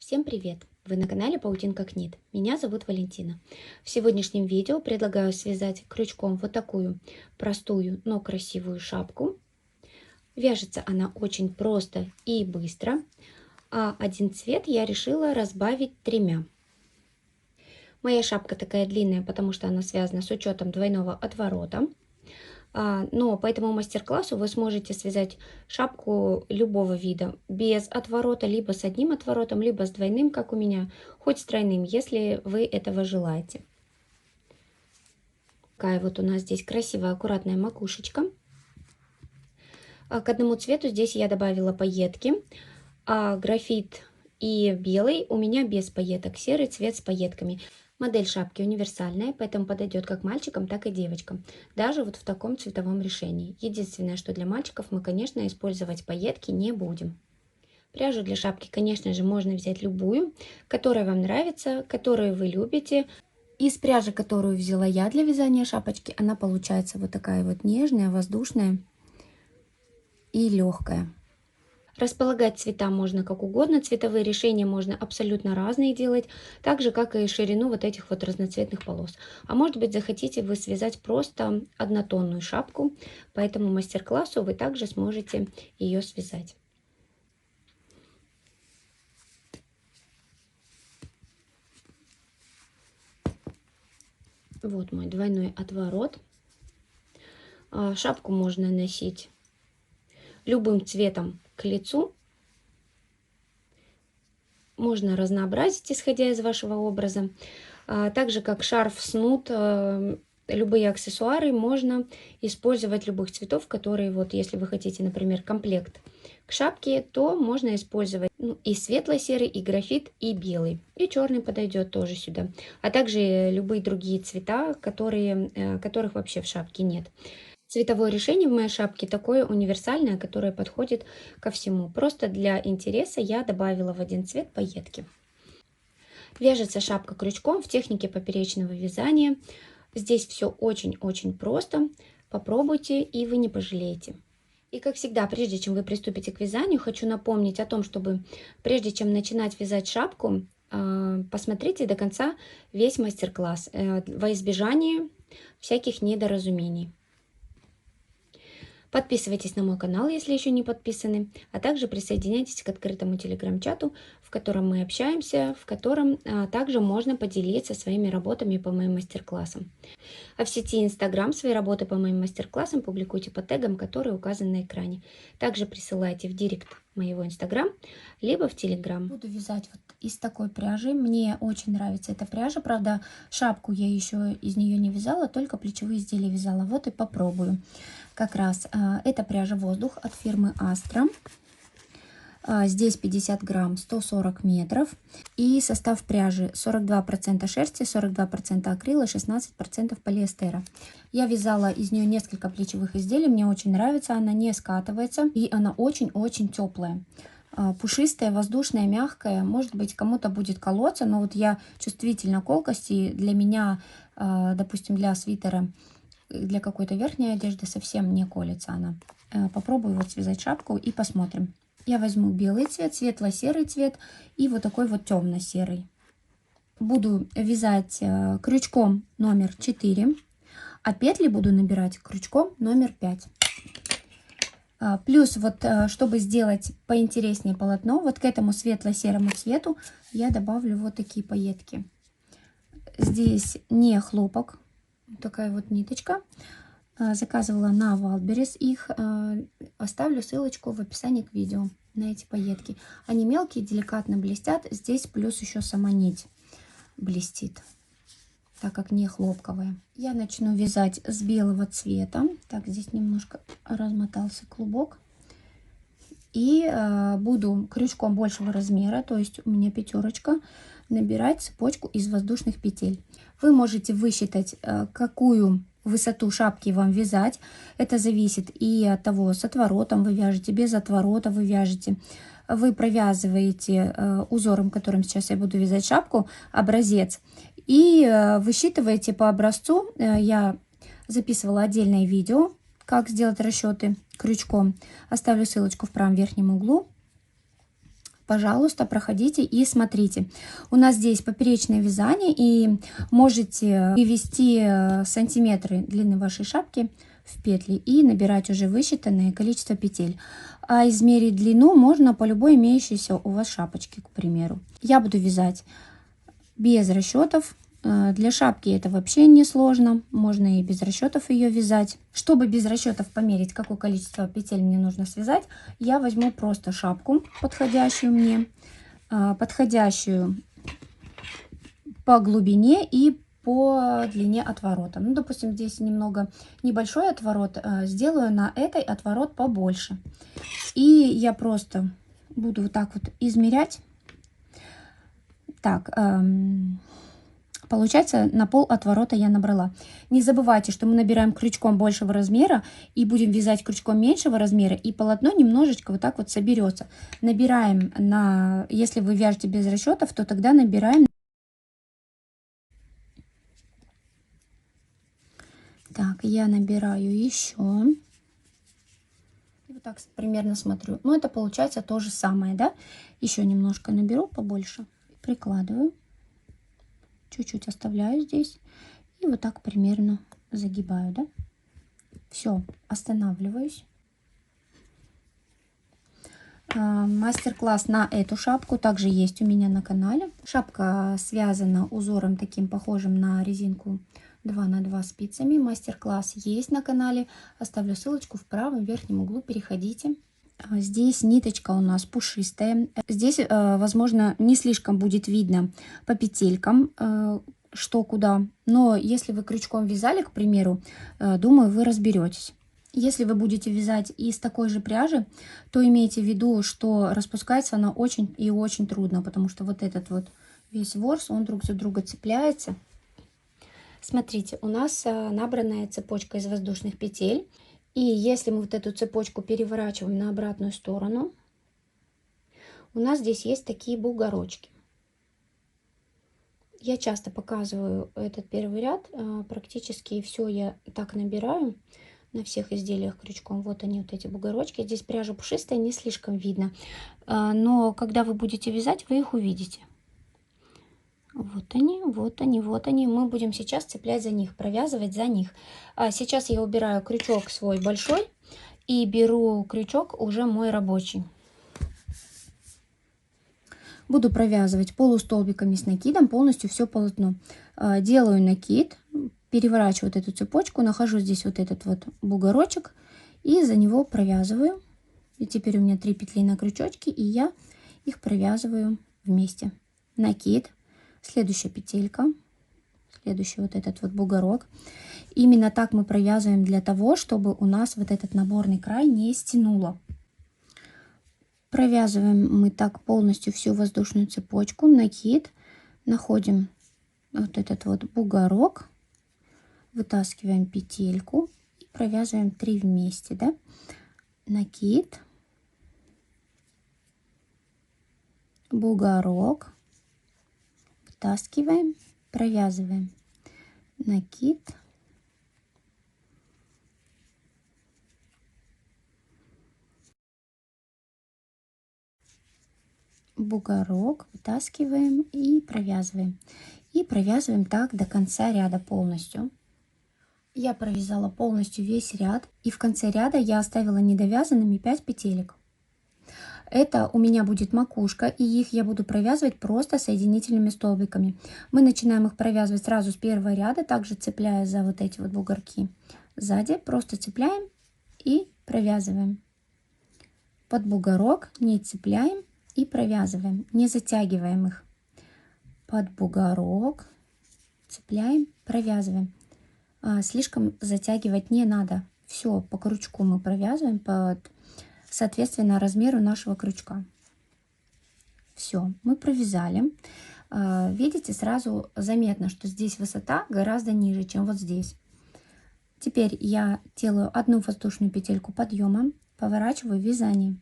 Всем привет! Вы на канале Паутинка Книт. Меня зовут Валентина. В сегодняшнем видео предлагаю связать крючком вот такую простую, но красивую шапку. Вяжется она очень просто и быстро, а один цвет я решила разбавить тремя. Моя шапка такая длинная, потому что она связана с учетом двойного отворота. Но по этому мастер-классу вы сможете связать шапку любого вида, без отворота, либо с одним отворотом, либо с двойным, как у меня, хоть с тройным, если вы этого желаете. Такая вот у нас здесь красивая, аккуратная макушечка. К одному цвету здесь я добавила пайетки, а графит и белый у меня без пайеток, серый цвет с пайетками. Модель шапки универсальная, поэтому подойдет как мальчикам, так и девочкам, даже вот в таком цветовом решении. Единственное, что для мальчиков мы, конечно, использовать пайетки не будем. Пряжу для шапки, конечно же, можно взять любую, которая вам нравится, которую вы любите. Из пряжи, которую взяла я для вязания шапочки, она получается вот такая вот нежная, воздушная и легкая. Располагать цвета можно как угодно, цветовые решения можно абсолютно разные делать, так же как и ширину вот этих вот разноцветных полос. А может быть, захотите вы связать просто однотонную шапку, по этому мастер-классу вы также сможете ее связать. Вот мой двойной отворот. Шапку можно носить любым цветом к лицу. Можно разнообразить, исходя из вашего образа. Так же, как шарф, снуд, любые аксессуары можно использовать любых цветов, которые вот, если вы хотите, например, комплект к шапке, то можно использовать и светло-серый, и графит, и белый. И черный подойдет тоже сюда. А также любые другие цвета, которых вообще в шапке нет. Цветовое решение в моей шапке такое универсальное, которое подходит ко всему. Просто для интереса я добавила в один цвет пайетки. Вяжется шапка крючком в технике поперечного вязания. Здесь все очень-очень просто. Попробуйте, и вы не пожалеете. И как всегда, прежде чем вы приступите к вязанию, хочу напомнить о том, чтобы прежде чем начинать вязать шапку, посмотрите до конца весь мастер-класс во избежание всяких недоразумений. Подписывайтесь на мой канал, если еще не подписаны, а также присоединяйтесь к открытому телеграм-чату, в котором мы общаемся, в котором также можно поделиться своими работами по моим мастер-классам. А в сети Instagram свои работы по моим мастер-классам публикуйте по тегам, которые указаны на экране. Также присылайте в директ моего Instagram, либо в Telegram. Буду вязать вот из такой пряжи. Мне очень нравится эта пряжа. Правда, шапку я еще из нее не вязала, только плечевые изделия вязала. Вот и попробую. Как раз это пряжа воздух от фирмы Astra. Здесь 50 грамм, 140 метров. И состав пряжи 42% шерсти, 42% акрила, 16% полиэстера. Я вязала из нее несколько плечевых изделий. Мне очень нравится, она не скатывается. И она очень-очень теплая. Пушистая, воздушная, мягкая. Может быть, кому-то будет колоться, но вот я чувствительна к колкости. Для меня, допустим, для свитера, для какой-то верхней одежды совсем не колется она. Попробую вот связать шапку и посмотрим. Я возьму белый цвет, светло-серый цвет и вот такой вот темно-серый. Буду вязать крючком номер 4, а петли буду набирать крючком номер 5. Плюс вот, чтобы сделать поинтереснее полотно, вот к этому светло-серому цвету я добавлю вот такие пайетки. Здесь не хлопок, такая вот ниточка. Заказывала на Wildberries их. Оставлю ссылочку в описании к видео на эти пайетки. Они мелкие, деликатно блестят. Здесь плюс еще сама нить блестит, так как не хлопковая. Я начну вязать с белого цвета. Так, здесь немножко размотался клубок. И буду крючком большего размера, то есть у меня пятерочка, набирать цепочку из воздушных петель. Вы можете высчитать, какую высоту шапки вам вязать. Это зависит и от того, с отворотом вы вяжете, без отворота вы вяжете. Вы провязываете узором, которым сейчас я буду вязать шапку, образец. И высчитываете по образцу. Я записывала отдельное видео, как сделать расчеты крючком. Оставлю ссылочку в правом верхнем углу. пожалуйста, проходите и смотрите. У нас здесь поперечное вязание, и можете ввести сантиметры длины вашей шапки в петли и набирать уже высчитанное количество петель. А измерить длину можно по любой имеющейся у вас шапочке, к примеру. Я буду вязать без расчетов. Для шапки это вообще не сложно, можно и без расчетов ее вязать. Чтобы без расчетов померить, какое количество петель мне нужно связать, я возьму просто шапку, подходящую мне, подходящую по глубине и по длине отворота. Ну, допустим, здесь немного небольшой отворот, сделаю на этой отворот побольше. И я просто буду вот так вот измерять. Так, получается, на пол отворота я набрала. Не забывайте, что мы набираем крючком большего размера и будем вязать крючком меньшего размера, и полотно немножечко вот так вот соберется. Набираем на, если вы вяжете без расчетов, то тогда набираем. Так, я набираю еще. И вот так примерно смотрю. Ну, это получается то же самое, да? Еще немножко наберу побольше. Прикладываю. Чуть-чуть оставляю здесь. И вот так примерно загибаю, да? Все, останавливаюсь. Мастер-класс на эту шапку также есть у меня на канале. Шапка связана узором таким похожим на резинку 2 на 2 спицами. Мастер-класс есть на канале. Оставлю ссылочку в правом верхнем углу. Переходите. Здесь ниточка у нас пушистая. Здесь, возможно, не слишком будет видно по петелькам, что куда. Но если вы крючком вязали, к примеру, думаю, вы разберетесь. Если вы будете вязать из такой же пряжи, то имейте в виду, что распускается она очень и очень трудно, потому что вот этот вот весь ворс, он друг за друга цепляется. Смотрите, у нас набранная цепочка из воздушных петель. И если мы вот эту цепочку переворачиваем на обратную сторону, у нас здесь есть такие бугорочки. Я часто показываю этот первый ряд, практически все я так набираю на всех изделиях крючком. Вот они, вот эти бугорочки. Здесь пряжа пушистая, не слишком видно, но когда вы будете вязать, вы их увидите. Вот они, вот они, вот они. Мы будем сейчас цеплять за них, провязывать за них. Сейчас я убираю крючок свой большой и беру крючок уже мой рабочий. Буду провязывать полустолбиками с накидом полностью все полотно. Делаю накид, переворачиваю вот эту цепочку, нахожу здесь вот этот вот бугорочек и за него провязываю. И теперь у меня 3 петли на крючочке, и я их провязываю вместе. Накид. Следующая петелька, следующий вот этот вот бугорок. Именно так мы провязываем для того, чтобы у нас вот этот наборный край не стянуло. Провязываем мы так полностью всю воздушную цепочку, накид, находим вот этот вот бугорок, вытаскиваем петельку и провязываем 3 вместе, да? Накид, бугорок, вытаскиваем, провязываем, накид, бугорок, вытаскиваем и провязываем. И провязываем так до конца ряда полностью. Я провязала полностью весь ряд, и в конце ряда я оставила недовязанными 5 петелек. Это у меня будет макушка, и их я буду провязывать просто соединительными столбиками. Мы начинаем их провязывать сразу с первого ряда, также цепляя за вот эти вот бугорки. Сзади просто цепляем и провязываем. Под бугорок не цепляем и провязываем, не затягиваем их. Под бугорок цепляем, провязываем. Слишком затягивать не надо. Все по крючку мы провязываем под, соответственно, размеру нашего крючка. Все, мы провязали. Видите, сразу заметно, что здесь высота гораздо ниже, чем вот здесь. Теперь я делаю одну воздушную петельку подъема, поворачиваю вязание.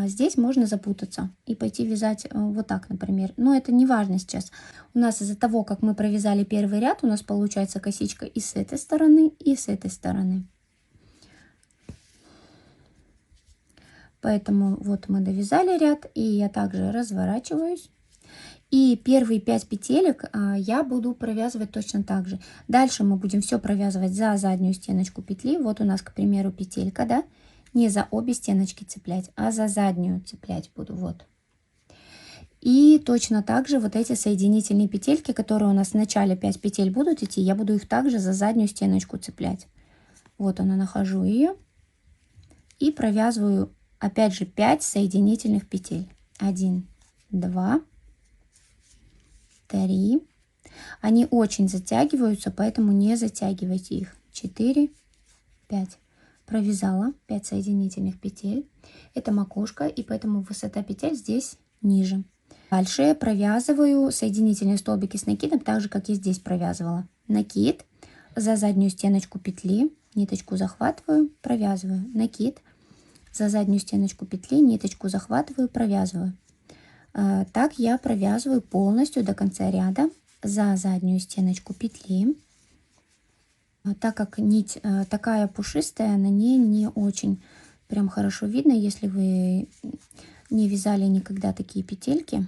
Здесь можно запутаться и пойти вязать вот так, например. Но это не важно сейчас. У нас из-за того, как мы провязали первый ряд, у нас получается косичка и с этой стороны, и с этой стороны. Поэтому вот мы довязали ряд, и я также разворачиваюсь. И первые 5 петелек я буду провязывать точно так же. Дальше мы будем все провязывать за заднюю стеночку петли. Вот у нас, к примеру, петелька, да? Не за обе стеночки цеплять, а за заднюю цеплять буду, вот. И точно так же вот эти соединительные петельки, которые у нас в начале 5 петель будут идти, я буду их также за заднюю стеночку цеплять. Вот она, нахожу ее и провязываю опять же 5 соединительных петель. 1, 2, 3. Они очень затягиваются, поэтому не затягивайте их. 4, 5. Провязала 5 соединительных петель. Это макушка, и поэтому высота петель здесь ниже. Дальше провязываю соединительные столбики с накидом, так же, как я здесь провязывала. Накид, за заднюю стеночку петли, ниточку захватываю, провязываю. Накид, за заднюю стеночку петли, ниточку захватываю, провязываю. Так я провязываю полностью до конца ряда за заднюю стеночку петли. Так как нить такая пушистая, на ней не очень прям хорошо видно, если вы не вязали никогда такие петельки.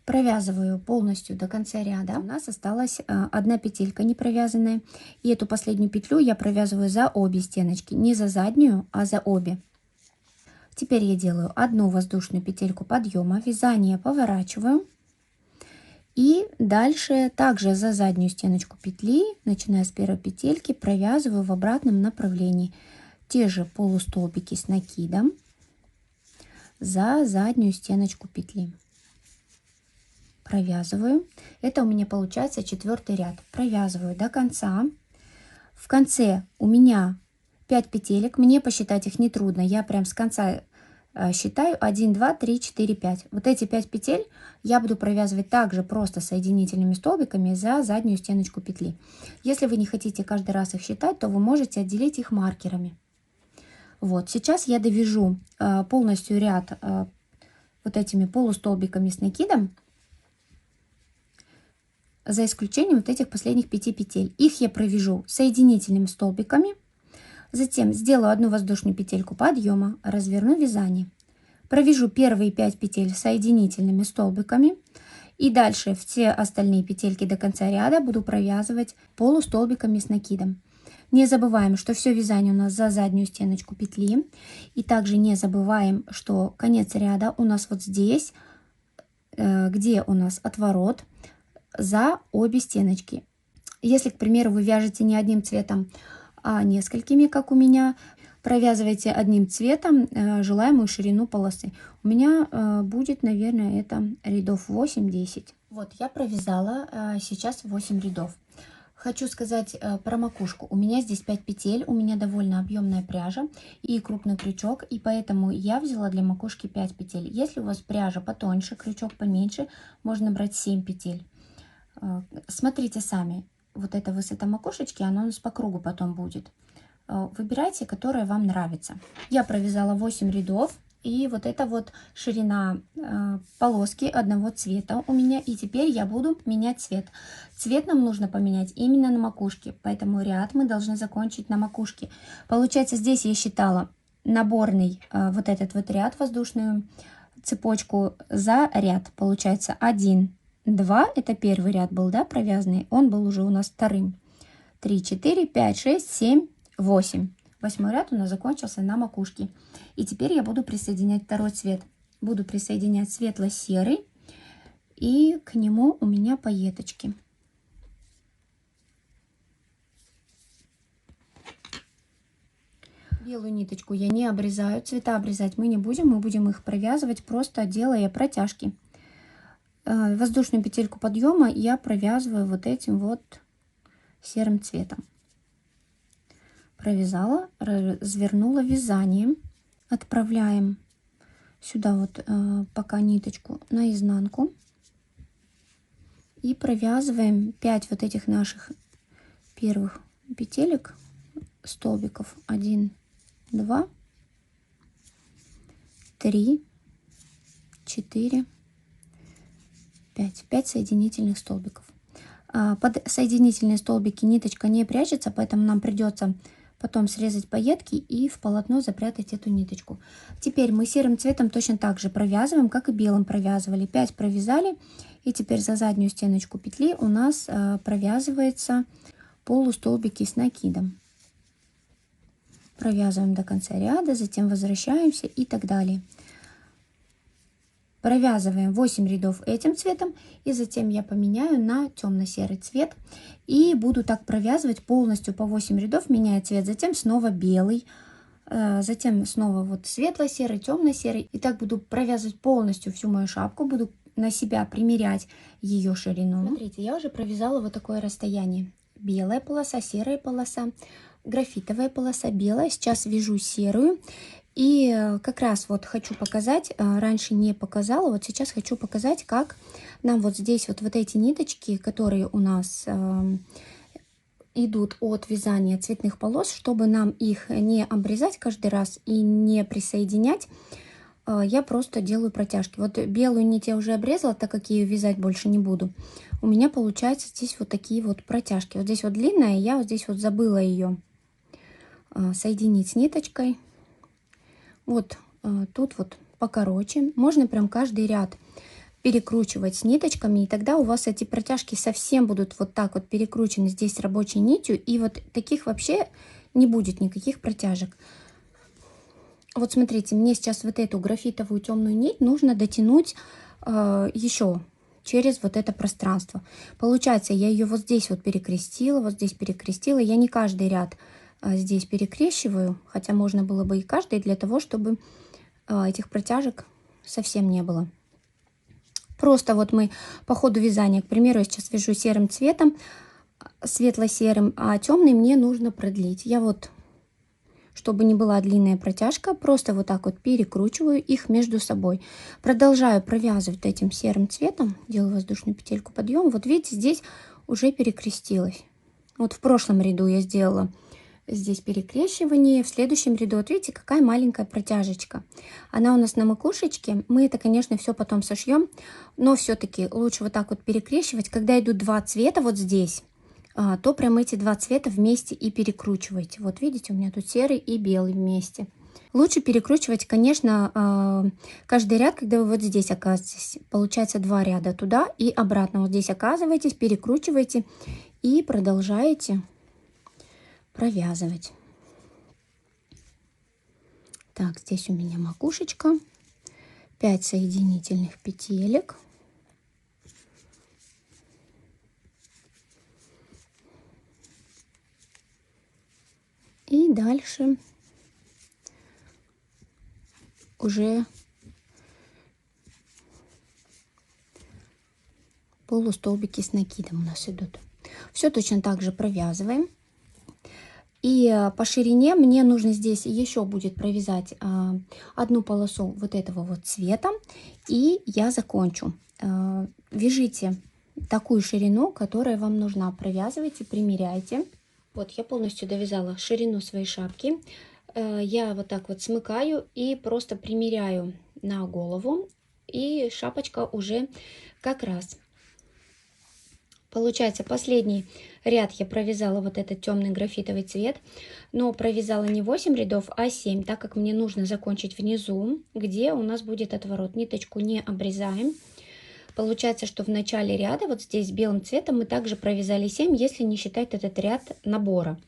Провязываю полностью до конца ряда. У нас осталась одна петелька не провязанная. И эту последнюю петлю я провязываю за обе стеночки. Не за заднюю, а за обе. Теперь я делаю одну воздушную петельку подъема. Вязание поворачиваю. И дальше также за заднюю стеночку петли, начиная с первой петельки, провязываю в обратном направлении. Те же полустолбики с накидом за заднюю стеночку петли. Провязываю. Это у меня получается 4-й ряд. Провязываю до конца. В конце у меня 5 петелек. Мне посчитать их нетрудно. Я прям с конца считаю 1, 2, 3, 4, 5. Вот эти 5 петель я буду провязывать также просто соединительными столбиками за заднюю стеночку петли. Если вы не хотите каждый раз их считать, то вы можете отделить их маркерами. Вот, сейчас я довяжу полностью ряд вот этими полустолбиками с накидом, за исключением вот этих последних 5 петель. Их я провяжу соединительными столбиками, затем сделаю одну воздушную петельку подъема, разверну вязание, провяжу первые 5 петель соединительными столбиками и дальше все остальные петельки до конца ряда буду провязывать полустолбиками с накидом. Не забываем, что все вязание у нас за заднюю стеночку петли, и также не забываем, что конец ряда у нас вот здесь, где у нас отворот, за обе стеночки. Если, к примеру, вы вяжете не одним цветом, а несколькими, как у меня, провязывайте одним цветом желаемую ширину полосы. У меня будет, наверное, это рядов 8-10. Вот, я провязала сейчас 8 рядов. Хочу сказать про макушку. У меня здесь 5 петель, у меня довольно объемная пряжа и крупный крючок, и поэтому я взяла для макушки 5 петель. Если у вас пряжа потоньше, крючок поменьше, можно брать 7 петель. Смотрите сами, вот эта высота макушечки, она у нас по кругу потом будет. Выбирайте, которая вам нравится. Я провязала 8 рядов, и вот это вот ширина полоски одного цвета у меня. И теперь я буду менять цвет. Цвет нам нужно поменять именно на макушке, поэтому ряд мы должны закончить на макушке. Получается, здесь я считала наборный вот этот вот ряд, воздушную цепочку за ряд. Получается 1, 2, это первый ряд был, да, провязанный, он был уже у нас вторым. 3, 4, 5, 6, 7, 8. 8-й ряд у нас закончился на макушке. И теперь я буду присоединять второй цвет. Буду присоединять светло-серый, и к нему у меня пайеточки. Белую ниточку я не обрезаю, цвета обрезать мы не будем, мы будем их провязывать, просто делая протяжки. Воздушную петельку подъема я провязываю вот этим вот серым цветом. Провязала, развернула вязание, отправляем сюда вот пока ниточку наизнанку и провязываем 5 вот этих наших первых петелек, столбиков. 1, 2, 3, 4, 5 соединительных столбиков. Под соединительные столбики ниточка не прячется, поэтому нам придется потом срезать пайетки и в полотно запрятать эту ниточку. Теперь мы серым цветом точно так же провязываем, как и белым провязывали. 5 провязали, и теперь за заднюю стеночку петли у нас провязывается полустолбики с накидом. Провязываем до конца ряда, затем возвращаемся и так далее. Провязываем 8 рядов этим цветом, и затем я поменяю на темно-серый цвет и буду так провязывать полностью по 8 рядов, меняя цвет, затем снова белый, затем снова вот светло-серый, темно-серый, и так буду провязывать полностью всю мою шапку, буду на себя примерять ее ширину. Смотрите, я уже провязала вот такое расстояние: белая полоса, серая полоса, графитовая полоса, белая. Сейчас вяжу серую. И как раз вот хочу показать, раньше не показала, вот сейчас хочу показать, как нам вот здесь вот эти ниточки, которые у нас идут от вязания цветных полос, чтобы нам их не обрезать каждый раз и не присоединять, я просто делаю протяжки. Вот белую нить я уже обрезала, так как я ее вязать больше не буду. У меня получается здесь вот такие вот протяжки. Вот здесь вот длинная, я вот здесь вот забыла ее соединить с ниточкой. Вот тут вот покороче. Можно прям каждый ряд перекручивать с ниточками, и тогда у вас эти протяжки совсем будут вот так вот перекручены здесь рабочей нитью, и вот таких вообще не будет никаких протяжек. Вот смотрите, мне сейчас вот эту графитовую темную нить нужно дотянуть еще через вот это пространство. Получается, я ее вот здесь вот перекрестила, вот здесь перекрестила. Я не каждый ряд здесь перекрещиваю, хотя можно было бы и каждый, для того, чтобы этих протяжек совсем не было. Просто вот мы по ходу вязания, к примеру, я сейчас вяжу серым цветом, светло-серым, а темный мне нужно продлить. Я вот, чтобы не была длинная протяжка, просто вот так вот перекручиваю их между собой. Продолжаю провязывать этим серым цветом, делаю воздушную петельку подъем. Вот видите, здесь уже перекрестилась. Вот в прошлом ряду я сделала здесь перекрещивание, в следующем ряду, вот видите, какая маленькая протяжечка. Она у нас на макушечке. Мы это, конечно, все потом сошьем, но все-таки лучше вот так вот перекрещивать. Когда идут два цвета вот здесь, то прям эти два цвета вместе и перекручивайте. Вот видите, у меня тут серый и белый вместе. Лучше перекручивать, конечно, каждый ряд, когда вы вот здесь оказываетесь. Получается 2 ряда туда и обратно. Вот здесь оказываетесь, перекручиваете и продолжаете провязывать. Так, здесь у меня макушечка, 5 соединительных петелек. И дальше уже полустолбики с накидом у нас идут. Все точно так же провязываем. И по ширине мне нужно здесь еще будет провязать одну полосу вот этого вот цвета, и я закончу. Вяжите такую ширину, которая вам нужна, провязывайте, примеряйте. Вот я полностью довязала ширину своей шапки. Я вот так вот смыкаю и просто примеряю на голову, и шапочка уже как раз. Получается, последний ряд я провязала вот этот темный графитовый цвет, но провязала не 8 рядов, а 7, так как мне нужно закончить внизу, где у нас будет отворот. Ниточку не обрезаем. Получается, что в начале ряда вот здесь белым цветом мы также провязали 7, если не считать этот ряд набора.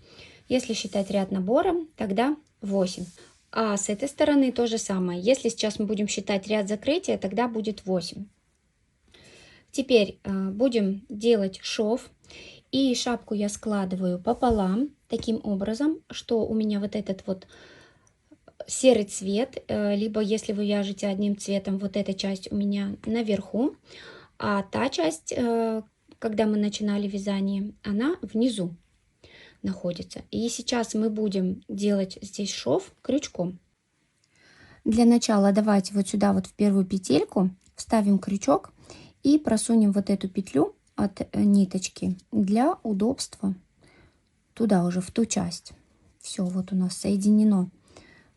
Если считать ряд набора, тогда 8. А с этой стороны то же самое. Если сейчас мы будем считать ряд закрытия, тогда будет 8. Теперь будем делать шов, и шапку я складываю пополам, таким образом, что у меня вот этот вот серый цвет, либо если вы вяжете одним цветом, вот эта часть у меня наверху, а та часть, когда мы начинали вязание, она внизу находится. И сейчас мы будем делать здесь шов крючком. Для начала давайте вот сюда вот в первую петельку вставим крючок и просунем вот эту петлю от ниточки для удобства туда уже, в ту часть. Все, вот у нас соединено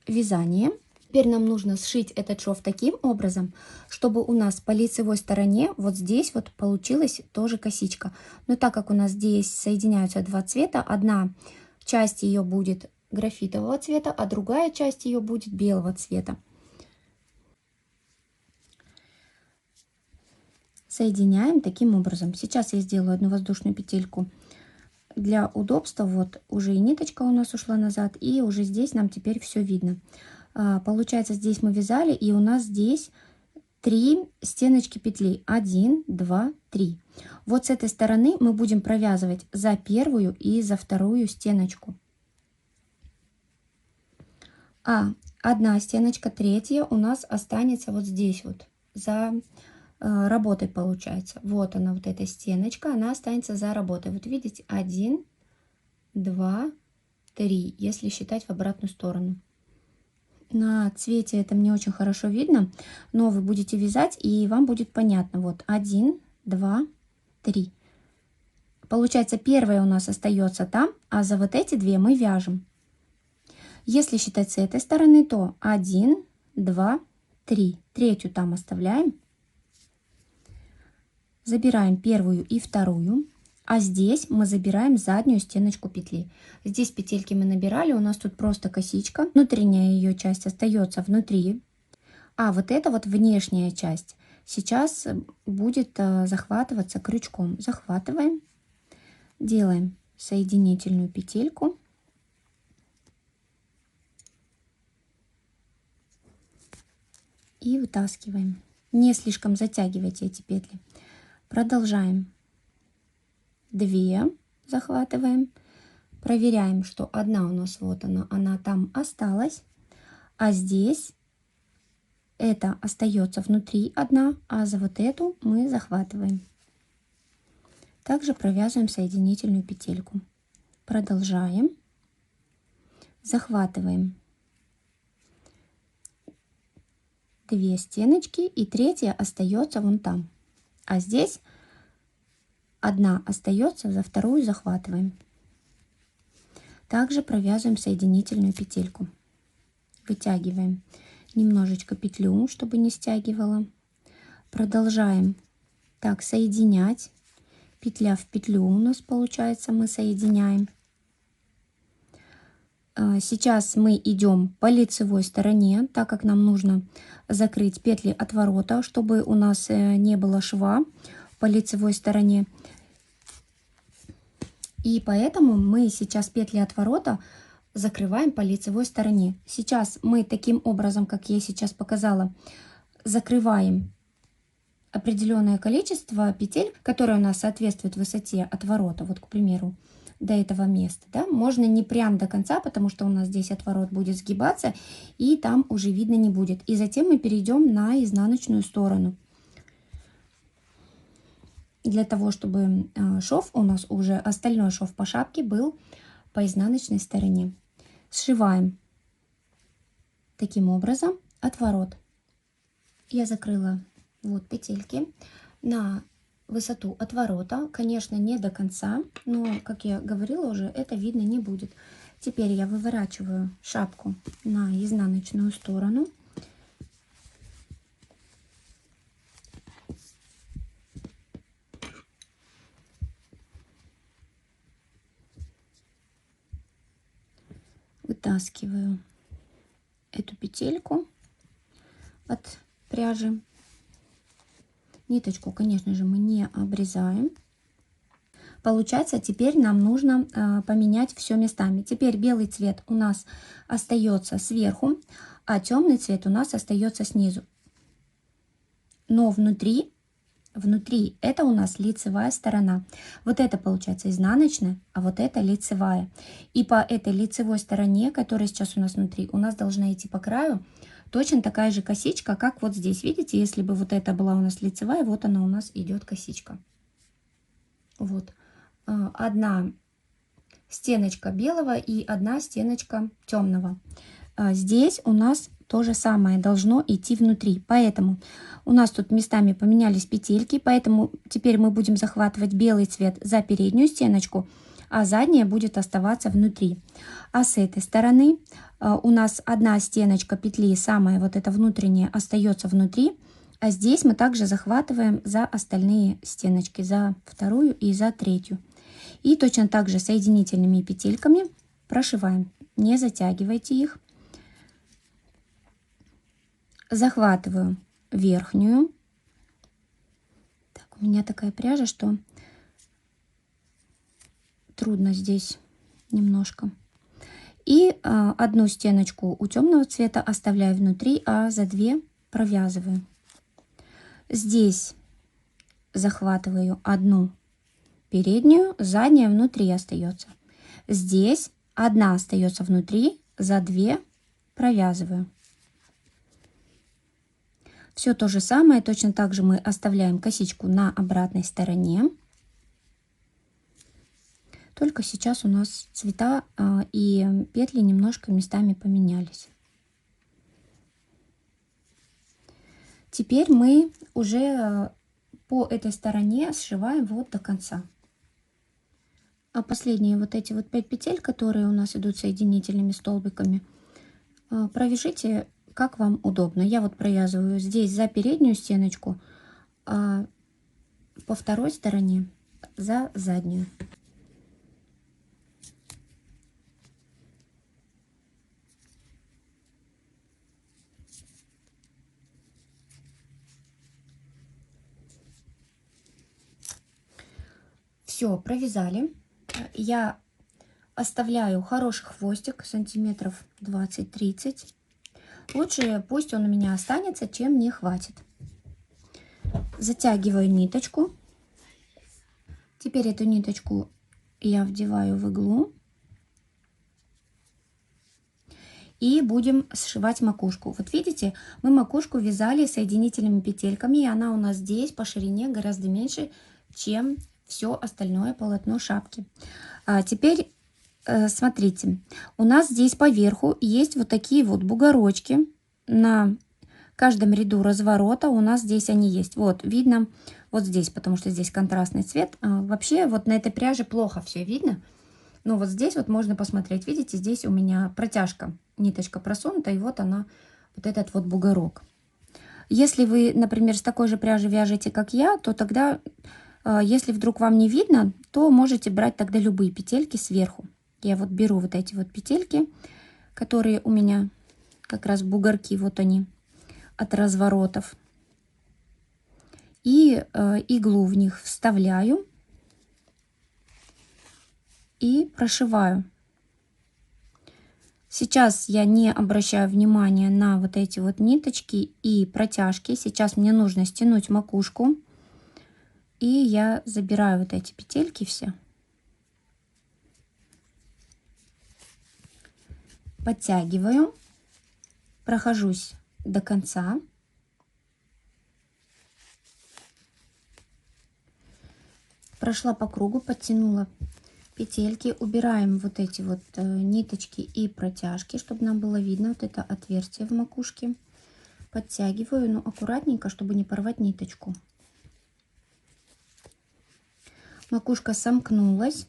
вязание. Теперь нам нужно сшить этот шов таким образом, чтобы у нас по лицевой стороне вот здесь вот получилась тоже косичка. Но так как у нас здесь соединяются два цвета, одна часть ее будет графитового цвета, а другая часть ее будет белого цвета. Соединяем таким образом. Сейчас я сделаю одну воздушную петельку для удобства. Вот уже и ниточка у нас ушла назад, и уже здесь нам теперь все видно. Получается, здесь мы вязали, и у нас здесь 3 стеночки петли. 1, 2, 3. Вот с этой стороны мы будем провязывать за первую и за вторую стеночку. А одна стеночка, третья, у нас останется вот здесь вот за работой, получается. Вот она, вот эта стеночка, она останется за работой. Вот видите, 1, 2, 3, если считать в обратную сторону. На цвете это не очень хорошо видно, но вы будете вязать, и вам будет понятно. Вот 1, 2, 3. Получается, первая у нас остается там, а за вот эти две мы вяжем. Если считать с этой стороны, то 1, 2, 3. Третью там оставляем. Забираем первую и вторую. А здесь мы забираем заднюю стеночку петли. Здесь петельки мы набирали, у нас тут просто косичка. Внутренняя ее часть остается внутри. А вот эта вот внешняя часть сейчас будет захватываться крючком. Захватываем, делаем соединительную петельку. И вытаскиваем. Не слишком затягивайте эти петли. Продолжаем. 2 захватываем, проверяем, что одна у нас вот она там осталась, а здесь это остается внутри одна, а за вот эту мы захватываем. Также провязываем соединительную петельку. Продолжаем, захватываем 2 стеночки, и третья остается вон там, а здесь одна остается, за вторую захватываем. Также провязываем соединительную петельку. Вытягиваем немножечко петлю, чтобы не стягивала. Продолжаем так соединять. Петля в петлю у нас получается, мы соединяем. Сейчас мы идем по лицевой стороне, так как нам нужно закрыть петли отворота, чтобы у нас не было шва по лицевой стороне. И поэтому мы сейчас петли отворота закрываем по лицевой стороне. Сейчас мы таким образом, как я сейчас показала, закрываем определенное количество петель, которое у нас соответствует высоте отворота. Вот, к примеру, до этого места. Да? Можно не прям до конца, потому что у нас здесь отворот будет сгибаться, и там уже видно не будет. И затем мы перейдем на изнаночную сторону. Для того, чтобы шов у нас уже, остальной шов по шапке был по изнаночной стороне. Сшиваем таким образом отворот. Я закрыла вот петельки на высоту отворота. Конечно, не до конца, но, как я говорила уже, это видно не будет. Теперь я выворачиваю шапку на изнаночную сторону. Вытаскиваю эту петельку от пряжи. Ниточку, конечно же, мы не обрезаем. Получается, теперь нам нужно поменять все местами. Теперь белый цвет у нас остается сверху, а темный цвет у нас остается снизу. Но внутри это у нас лицевая сторона. Вот это получается изнаночная, а вот это лицевая. И по этой лицевой стороне, которая сейчас у нас внутри, у нас должна идти по краю точно такая же косичка, как вот здесь. Видите, если бы вот это была у нас лицевая, вот она у нас идет косичка. Вот. Одна стеночка белого и одна стеночка темного. Здесь у нас то же самое должно идти внутри. Поэтому у нас тут местами поменялись петельки, поэтому теперь мы будем захватывать белый цвет за переднюю стеночку, а задняя будет оставаться внутри. А с этой стороны у нас одна стеночка петли, самая вот эта внутренняя, остается внутри, а здесь мы также захватываем за остальные стеночки, за вторую и за третью. И точно так же соединительными петельками прошиваем, не затягивайте их. Захватываю верхнюю. Так, у меня такая пряжа, что трудно здесь немножко. И одну стеночку у темного цвета оставляю внутри, а за две провязываю. Здесь захватываю одну переднюю, задняя внутри остается. Здесь одна остается внутри, за две провязываю. Все то же самое, точно так же мы оставляем косичку на обратной стороне. Только сейчас у нас цвета и петли немножко местами поменялись. Теперь мы уже по этой стороне сшиваем вот до конца. А последние вот эти вот 5 петель, которые у нас идут соединительными столбиками, провяжите как вам удобно. Я вот провязываю здесь за переднюю стеночку, а по второй стороне за заднюю. Все, провязали. Я оставляю хороший хвостик, сантиметров 20-30. Лучше пусть он у меня останется, чем не хватит. Затягиваю ниточку. Теперь эту ниточку я вдеваю в иглу. И будем сшивать макушку. Вот видите, мы макушку вязали соединительными петельками, и она у нас здесь по ширине гораздо меньше, чем все остальное полотно шапки. А теперь смотрите, у нас здесь поверху есть вот такие вот бугорочки. На каждом ряду разворота у нас здесь они есть. Вот видно вот здесь, потому что здесь контрастный цвет. Вообще вот на этой пряже плохо все видно. Но вот здесь вот можно посмотреть, видите, здесь у меня протяжка, ниточка просунута, и вот она, вот этот вот бугорок. Если вы, например, с такой же пряжи вяжете, как я, то тогда, если вдруг вам не видно, то можете брать тогда любые петельки сверху. Я вот беру вот эти вот петельки, которые у меня как раз бугорки, вот они, от разворотов. И иглу в них вставляю и прошиваю. Сейчас я не обращаю внимания на вот эти вот ниточки и протяжки. Сейчас мне нужно стянуть макушку. И я забираю вот эти петельки все. Подтягиваю. Прохожусь до конца. Прошла по кругу, подтянула петельки. Убираем вот эти вот ниточки и протяжки, чтобы нам было видно вот это отверстие в макушке. Подтягиваю, но аккуратненько, чтобы не порвать ниточку. Макушка сомкнулась,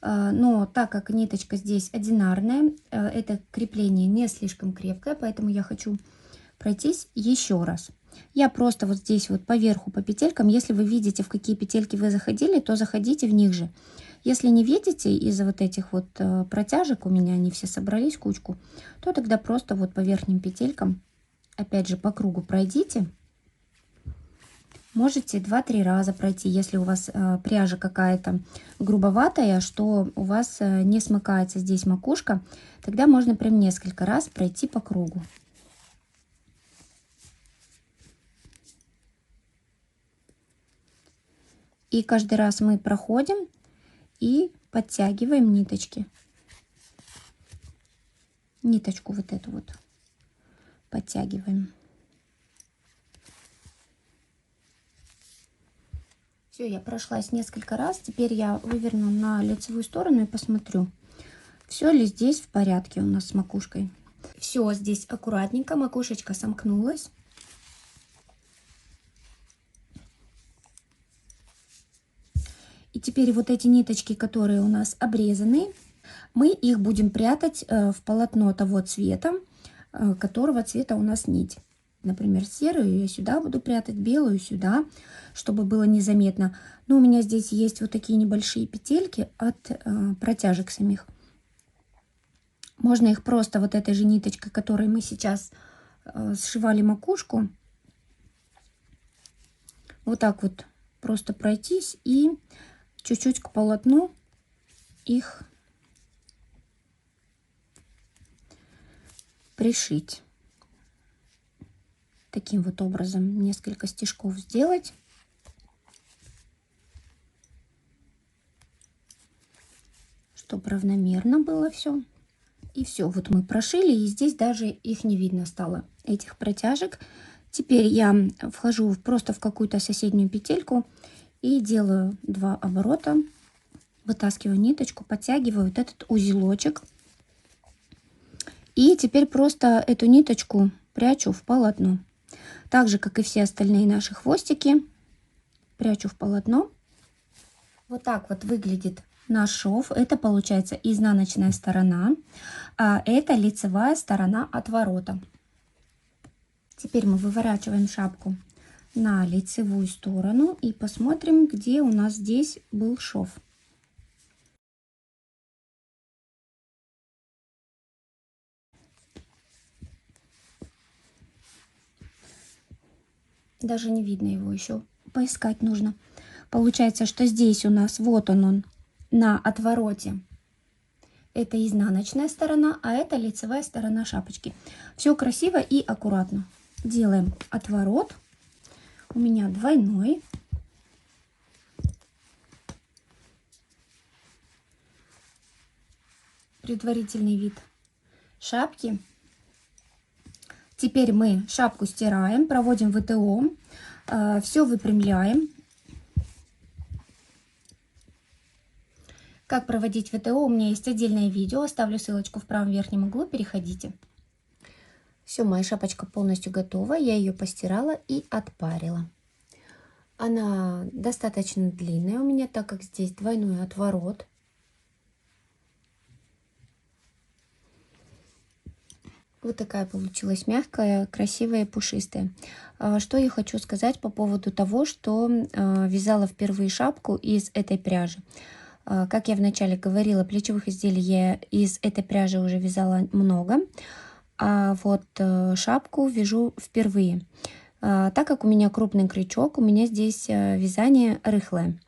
но так как ниточка здесь одинарная, это крепление не слишком крепкое, поэтому я хочу пройтись еще раз. Я просто вот здесь вот поверху по петелькам, если вы видите, в какие петельки вы заходили, то заходите в них же. Если не видите, из-за вот этих вот протяжек, у меня они все собрались в кучку, то тогда просто вот по верхним петелькам, опять же по кругу пройдите. Можете 2-3 раза пройти, если у вас пряжа какая-то грубоватая, что у вас не смыкается здесь макушка, тогда можно прям несколько раз пройти по кругу. И каждый раз мы проходим и подтягиваем ниточки. Ниточку вот эту вот подтягиваем. Все, я прошлась несколько раз. Теперь я выверну на лицевую сторону и посмотрю, все ли здесь в порядке у нас с макушкой. Все здесь аккуратненько, макушечка сомкнулась. И теперь вот эти ниточки, которые у нас обрезаны, мы их будем прятать в полотно того цвета, которого цвета у нас нить. Например, серую я сюда буду прятать, белую сюда, чтобы было незаметно. Но у меня здесь есть вот такие небольшие петельки от протяжек самих. Можно их просто вот этой же ниточкой, которой мы сейчас сшивали макушку, вот так вот просто пройтись и чуть-чуть к полотну их пришить. Таким вот образом несколько стежков сделать. Чтобы равномерно было все. И все, вот мы прошили, и здесь даже их не видно стало, этих протяжек. Теперь я вхожу просто в какую-то соседнюю петельку и делаю 2 оборота. Вытаскиваю ниточку, подтягиваю вот этот узелочек. И теперь просто эту ниточку прячу в полотно. Так же, как и все остальные наши хвостики, прячу в полотно. Вот так вот выглядит наш шов. Это получается изнаночная сторона, а это лицевая сторона отворота. Теперь мы выворачиваем шапку на лицевую сторону и посмотрим, где у нас здесь был шов. Даже не видно его, еще поискать нужно. Получается, что здесь у нас вот он на отвороте. Это изнаночная сторона, а это лицевая сторона шапочки. Все красиво и аккуратно. Делаем отворот. У меня двойной. Предварительный вид шапки. Теперь мы шапку стираем, проводим ВТО, все выпрямляем. Как проводить ВТО, у меня есть отдельное видео, оставлю ссылочку в правом верхнем углу, переходите. Все, моя шапочка полностью готова, я ее постирала и отпарила. Она достаточно длинная у меня, так как здесь двойной отворот. Вот такая получилась мягкая, красивая, пушистая. Что я хочу сказать по поводу того, что вязала впервые шапку из этой пряжи. Как я вначале говорила, плечевых изделий я из этой пряжи уже вязала много, а вот шапку вяжу впервые. Так как у меня крупный крючок, у меня здесь вязание рыхлое.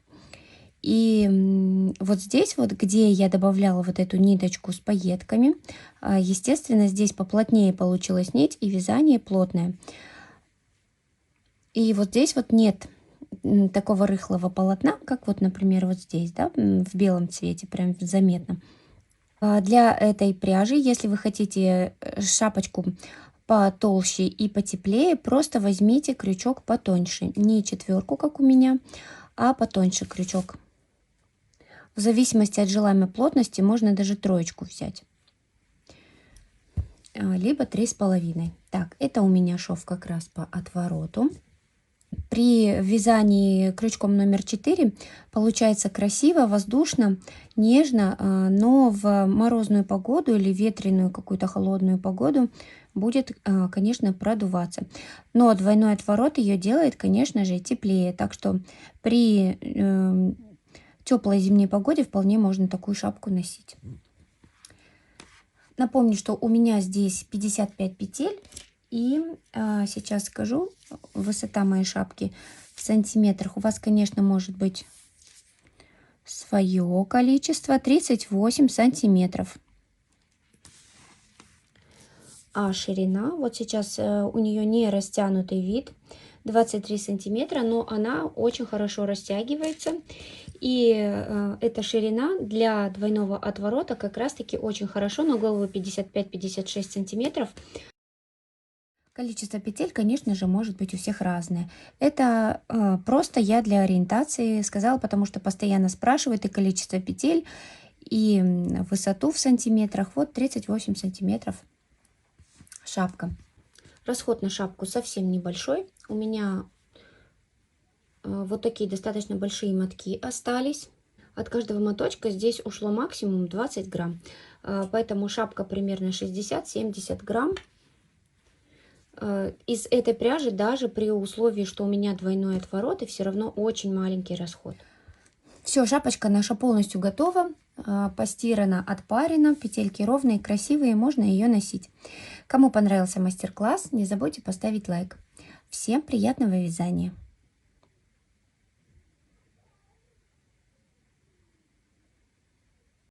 И вот здесь вот, где я добавляла вот эту ниточку с пайетками, естественно, здесь поплотнее получилась нить и вязание плотное. И вот здесь вот нет такого рыхлого полотна, как вот, например, вот здесь, да, в белом цвете, прям заметно. Для этой пряжи, если вы хотите шапочку потолще и потеплее, просто возьмите крючок потоньше, не 4, как у меня, а потоньше крючок. В зависимости от желаемой плотности можно даже 3 взять, либо 3,5. Так, это у меня шов как раз по отвороту. При вязании крючком номер 4 получается красиво, воздушно, нежно, но в морозную погоду или ветреную какую-то холодную погоду будет, конечно, продуваться. Но двойной отворот ее делает, конечно же, теплее. Так что при теплой зимней погоде вполне можно такую шапку носить. Напомню, что у меня здесь 55 петель. И сейчас скажу, высота моей шапки в сантиметрах. У вас, конечно, может быть свое количество. 38 сантиметров. А ширина, вот сейчас у нее не растянутый вид, 23 сантиметра, но она очень хорошо растягивается. И эта ширина для двойного отворота как раз-таки очень хорошо, на голову 55-56 сантиметров. Количество петель, конечно же, может быть у всех разное. Это просто я для ориентации сказала, потому что постоянно спрашивают и количество петель, и высоту в сантиметрах. Вот 38 сантиметров шапка. Расход на шапку совсем небольшой. У меня вот такие достаточно большие мотки остались. От каждого моточка здесь ушло максимум 20 грамм. Поэтому шапка примерно 60-70 грамм. Из этой пряжи даже при условии, что у меня двойной отворот, и все равно очень маленький расход. Все, шапочка наша полностью готова. Постирана, отпарена, петельки ровные, красивые, можно ее носить. Кому понравился мастер-класс, не забудьте поставить лайк. Всем приятного вязания!